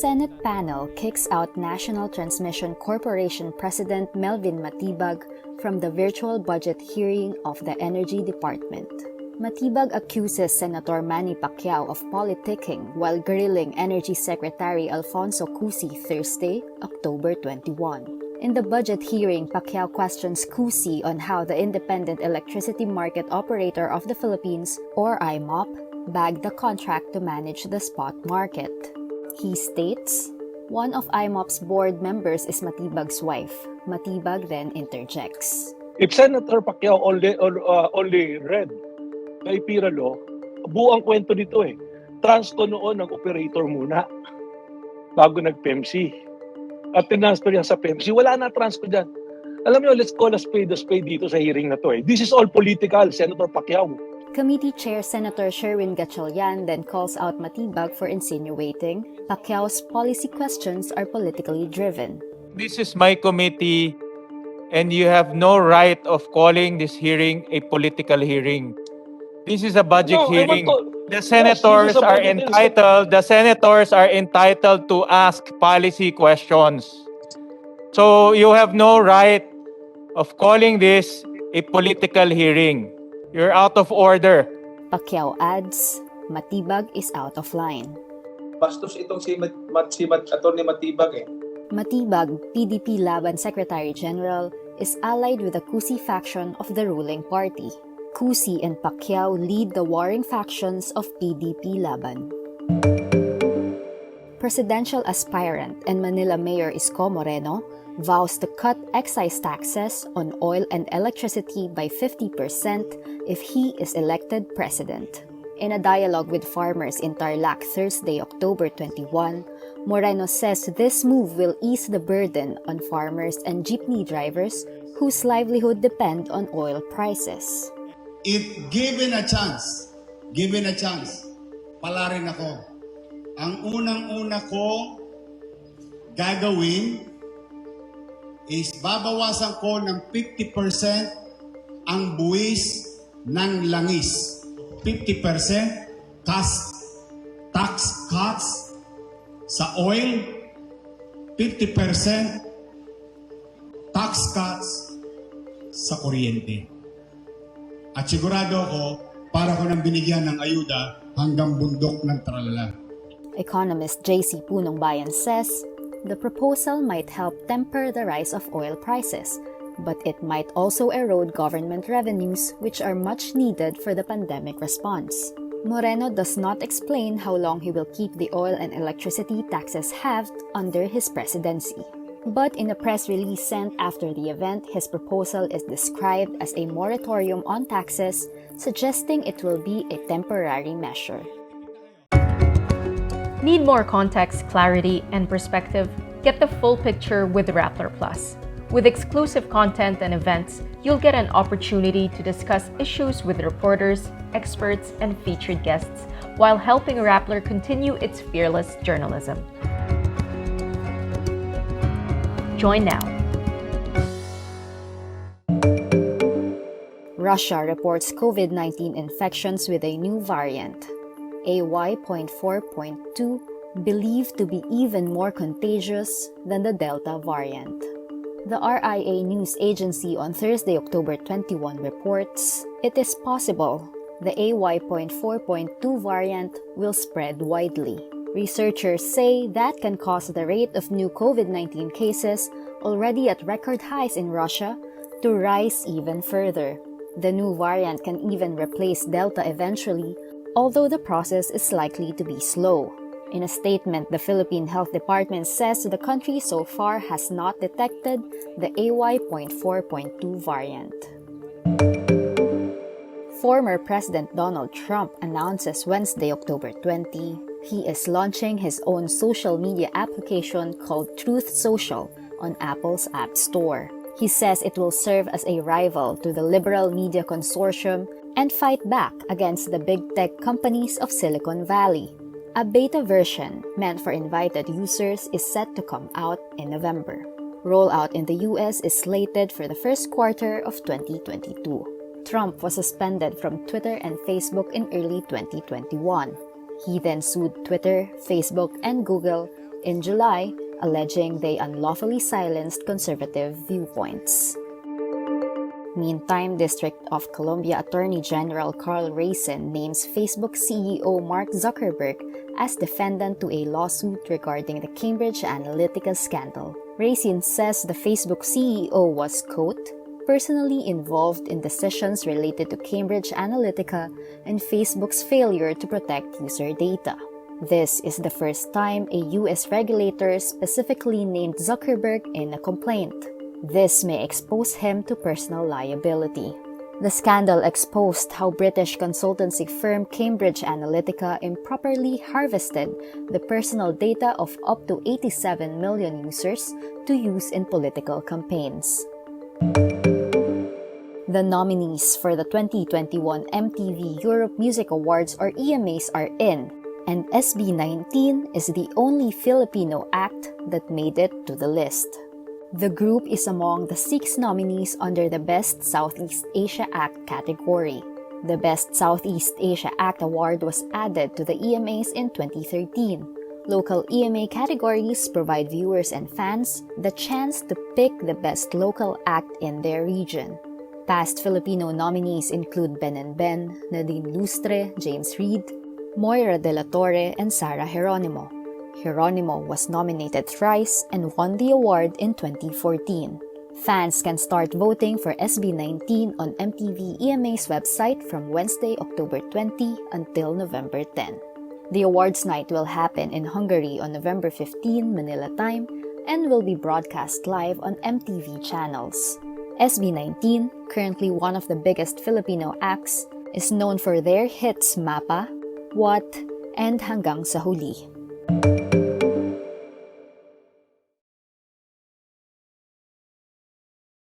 Senate panel kicks out National Transmission Corporation President Melvin Matibag from the virtual budget hearing of the Energy Department. Matibag accuses Senator Manny Pacquiao of politicking while grilling Energy Secretary Alfonso Cusi Thursday, October 21. In the budget hearing, Pacquiao questions Cusi on how the Independent Electricity Market Operator of the Philippines, or IMOP, bagged the contract to manage the spot market. He states, one of IMOP's board members is Matibag's wife. Matibag then interjects. If Senator Pacquiao only read the IPIRA law, buong kwento nito eh. TransCo noon ang operator muna bago nag-PEMC. At tinransfer yan sa PEMC, wala na TransCo dyan. Alam niyo, let's call a spade dito sa hearing na to eh. This is all political, Senator Pacquiao. Committee Chair Senator Sherwin Gatchalian then calls out Matibag for insinuating Pacquiao's policy questions are politically driven. This is my committee and you have no right of calling this hearing a political hearing. This is a budget hearing. The senators are entitled to ask policy questions. So you have no right of calling this a political hearing. You're out of order. Pacquiao adds, Matibag is out of line. Bastos itong si Atty. Matibag eh. Matibag, PDP Laban Secretary General, is allied with the Cusi faction of the ruling party. Cusi and Pacquiao lead the warring factions of PDP Laban. Presidential aspirant and Manila Mayor Isko Moreno vows to cut excise taxes on oil and electricity by 50% if he is elected president. In a dialogue with farmers in Tarlac Thursday, October 21, Moreno says this move will ease the burden on farmers and jeepney drivers whose livelihood depend on oil prices. If given a chance, pala rin ako. Ang unang-una ko gagawin is babawasan ko ng 50% ang buwis ng langis. 50% tax cuts sa oil, 50% tax cuts sa kuryente. At sigurado ako, para ko nang binigyan ng ayuda hanggang bundok ng tralala. Economist J.C. Punong Bayan says, the proposal might help temper the rise of oil prices, but it might also erode government revenues which are much needed for the pandemic response. Moreno does not explain how long he will keep the oil and electricity taxes halved under his presidency. But in a press release sent after the event, his proposal is described as a moratorium on taxes, suggesting it will be a temporary measure. Need more context, clarity, and perspective? Get the full picture with Rappler Plus. With exclusive content and events, you'll get an opportunity to discuss issues with reporters, experts, and featured guests while helping Rappler continue its fearless journalism. Join now. Russia reports COVID-19 infections with a new variant, AY.4.2, believed to be even more contagious than the Delta variant. The RIA News Agency on Thursday, October 21 reports, it is possible the AY.4.2 variant will spread widely. Researchers say that can cause the rate of new COVID-19 cases, already at record highs in Russia, to rise even further. The new variant can even replace Delta eventually, although the process is likely to be slow. In a statement, the Philippine Health Department says the country so far has not detected the AY.4.2 variant. Former President Donald Trump announces Wednesday, October 20, he is launching his own social media application called Truth Social on Apple's App Store. He says it will serve as a rival to the liberal media consortium and fight back against the big tech companies of Silicon Valley. A beta version meant for invited users is set to come out in November. Rollout in the US is slated for the first quarter of 2022. Trump was suspended from Twitter and Facebook in early 2021. He then sued Twitter, Facebook, and Google, in July, alleging they unlawfully silenced conservative viewpoints. Meantime, District of Columbia Attorney General Carl Racine names Facebook CEO Mark Zuckerberg as defendant to a lawsuit regarding the Cambridge Analytica scandal. Racine says the Facebook CEO was, quote, personally involved in decisions related to Cambridge Analytica and Facebook's failure to protect user data. This is the first time a U.S. regulator specifically named Zuckerberg in a complaint. This may expose him to personal liability. The scandal exposed how British consultancy firm Cambridge Analytica improperly harvested the personal data of up to 87 million users to use in political campaigns. The nominees for the 2021 MTV Europe Music Awards or EMAs are in, and SB19 is the only Filipino act that made it to the list. The group is among the 6 nominees under the Best Southeast Asia Act category. The Best Southeast Asia Act award was added to the EMAs in 2013. Local EMA categories provide viewers and fans the chance to pick the best local act in their region. Past Filipino nominees include Ben and Ben, Nadine Lustre, James Reid, Moira de la Torre, and Sarah Geronimo. Geronimo was nominated thrice and won the award in 2014. Fans can start voting for SB19 on MTV EMA's website from Wednesday, October 20 until November 10. The awards night will happen in Hungary on November 15 Manila time and will be broadcast live on MTV channels. SB19, currently one of the biggest Filipino acts, is known for their hits Mapa, What, and Hanggang sa Huli.